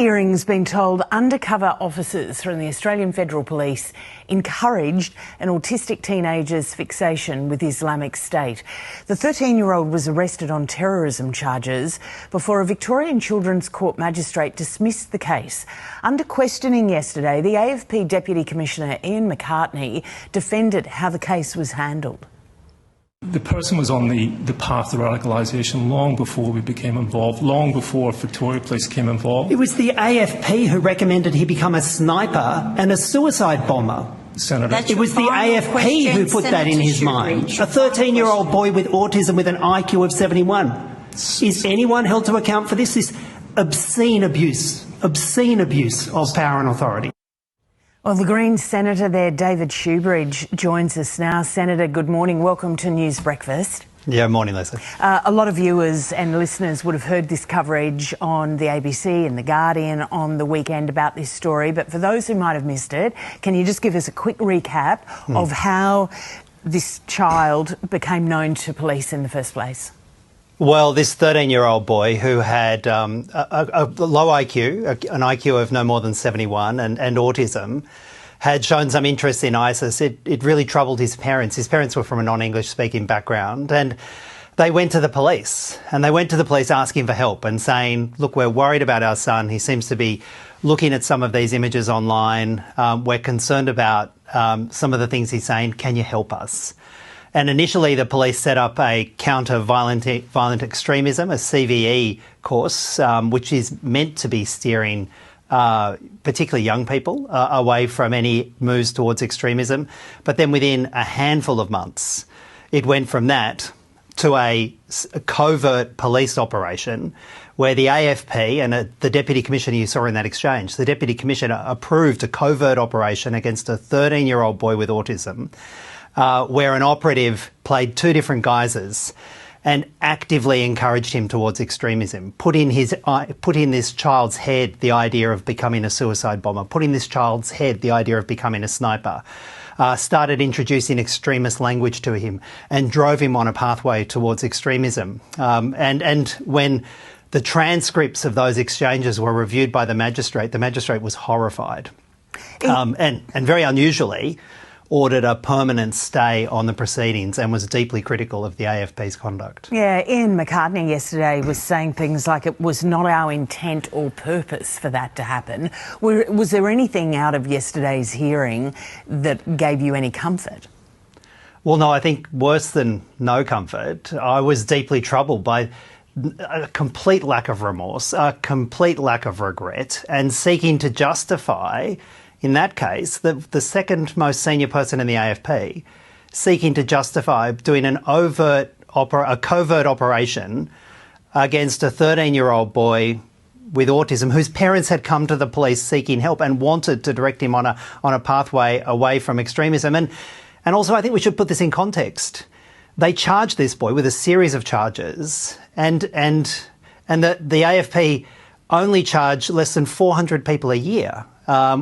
hearing's been told undercover officers from the Australian Federal Police encouraged an autistic teenager's fixation with Islamic State. The 13-year-old was arrested on terrorism charges before a Victorian Children's Court magistrate dismissed the case. Under questioning yesterday, the AFP Deputy Commissioner Ian McCartney defended how the case was handled. The person was on the path to radicalisation long before we became involved, long before Victoria Police came involved. It was the AFP who recommended he become a sniper and a suicide bomber. Senator. It was the AFP who put that in his mind. A 13-year-old boy with autism with an IQ of 71. Is anyone held to account for this? This obscene abuse of power and authority. Well, the Greens Senator there, David Shoubridge, joins us now. Senator, good morning. Welcome to News Breakfast. Yeah, morning, Lisa. A lot of viewers and listeners would have heard this coverage on the ABC and The Guardian on the weekend about this story. But for those who might have missed it, can you just give us a quick recap of how this child became known to police in the first place? Well, this 13-year-old boy who had a low IQ, an IQ of no more than 71 and autism, had shown some interest in ISIS. It really troubled his parents. His parents were from a non-English speaking background, and they went to the police. And they went to the police asking for help and saying, look, we're worried about our son. He seems to be looking at some of these images online. We're concerned about some of the things he's saying. Can you help us? And initially, the police set up a counter-violent extremism, a CVE course, which is meant to be steering particularly young people away from any moves towards extremism. But then within a handful of months, it went from that to a covert police operation where the AFP and the Deputy Commissioner you saw in that exchange, the Deputy Commissioner approved a covert operation against a 13-year-old boy with autism, where an operative played two different guises and actively encouraged him towards extremism, put in this child's head the idea of becoming a suicide bomber, put in this child's head the idea of becoming a sniper, started introducing extremist language to him and drove him on a pathway towards extremism. And when the transcripts of those exchanges were reviewed by the magistrate was horrified. And very unusually, ordered a permanent stay on the proceedings and was deeply critical of the AFP's conduct. Yeah, Ian McCartney yesterday was saying things like it was not our intent or purpose for that to happen. Was there anything out of yesterday's hearing that gave you any comfort? Well, no, I think worse than no comfort. I was deeply troubled by a complete lack of remorse, a complete lack of regret, and seeking to justify, in that case, the second most senior person in the AFP, seeking to justify doing a covert operation against a 13-year-old boy with autism whose parents had come to the police seeking help and wanted to direct him on a pathway away from extremism. And also, I think we should put this in context. They charged this boy with a series of charges, and the AFP only charge less than 400 people a year.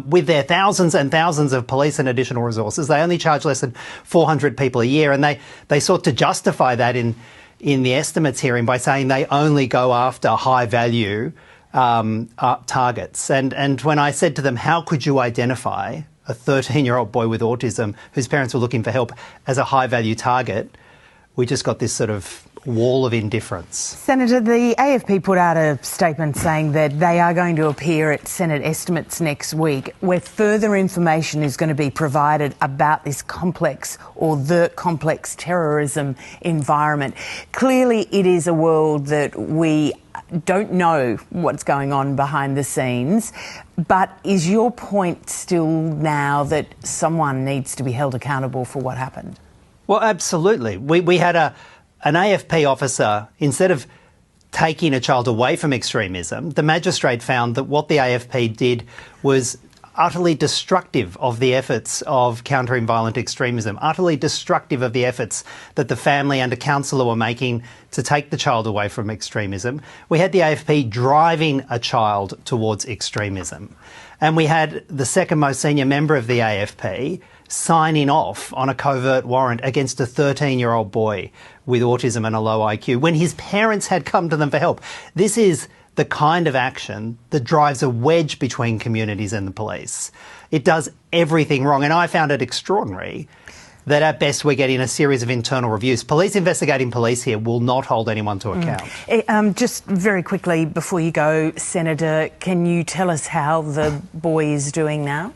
With their thousands and thousands of police and additional resources, they only charge less than 400 people a year, and they sought to justify that in the estimates hearing by saying they only go after high-value targets. And when I said to them, how could you identify a 13-year-old boy with autism whose parents were looking for help as a high-value target, we just got this sort of wall of indifference. Senator, the AFP put out a statement saying that they are going to appear at Senate estimates next week, where further information is going to be provided about this complex or the complex terrorism environment. Clearly, it is a world that we don't know what's going on behind the scenes, but is your point still now that someone needs to be held accountable for what happened? Well, absolutely. We had an AFP officer, instead of taking a child away from extremism, the magistrate found that what the AFP did was utterly destructive of the efforts of countering violent extremism, utterly destructive of the efforts that the family and a counsellor were making to take the child away from extremism. We had the AFP driving a child towards extremism. And we had the second most senior member of the AFP signing off on a covert warrant against a 13-year-old boy with autism and a low IQ when his parents had come to them for help. This is the kind of action that drives a wedge between communities and the police. It does everything wrong. And I found it extraordinary that at best we're getting a series of internal reviews. Police investigating police here will not hold anyone to account. Just very quickly before you go, Senator, can you tell us how the boy is doing now?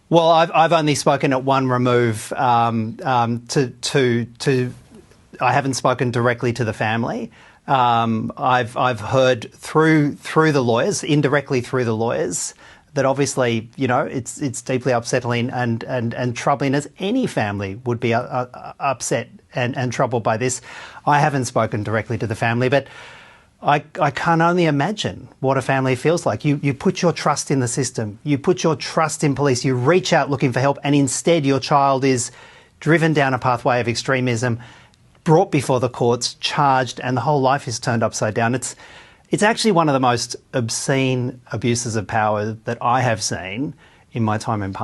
Well, I've only spoken at one remove I haven't spoken directly to the family. I've heard through the lawyers, indirectly through the lawyers, that obviously, you know, it's deeply upsetting and troubling, as any family would be upset and troubled by this. I haven't spoken directly to the family, but I can only imagine what a family feels like. You put your trust in the system, you put your trust in police, you reach out looking for help, and instead your child is driven down a pathway of extremism, brought before the courts, charged, and the whole life is turned upside down. It's actually one of the most obscene abuses of power that I have seen in my time in Parliament.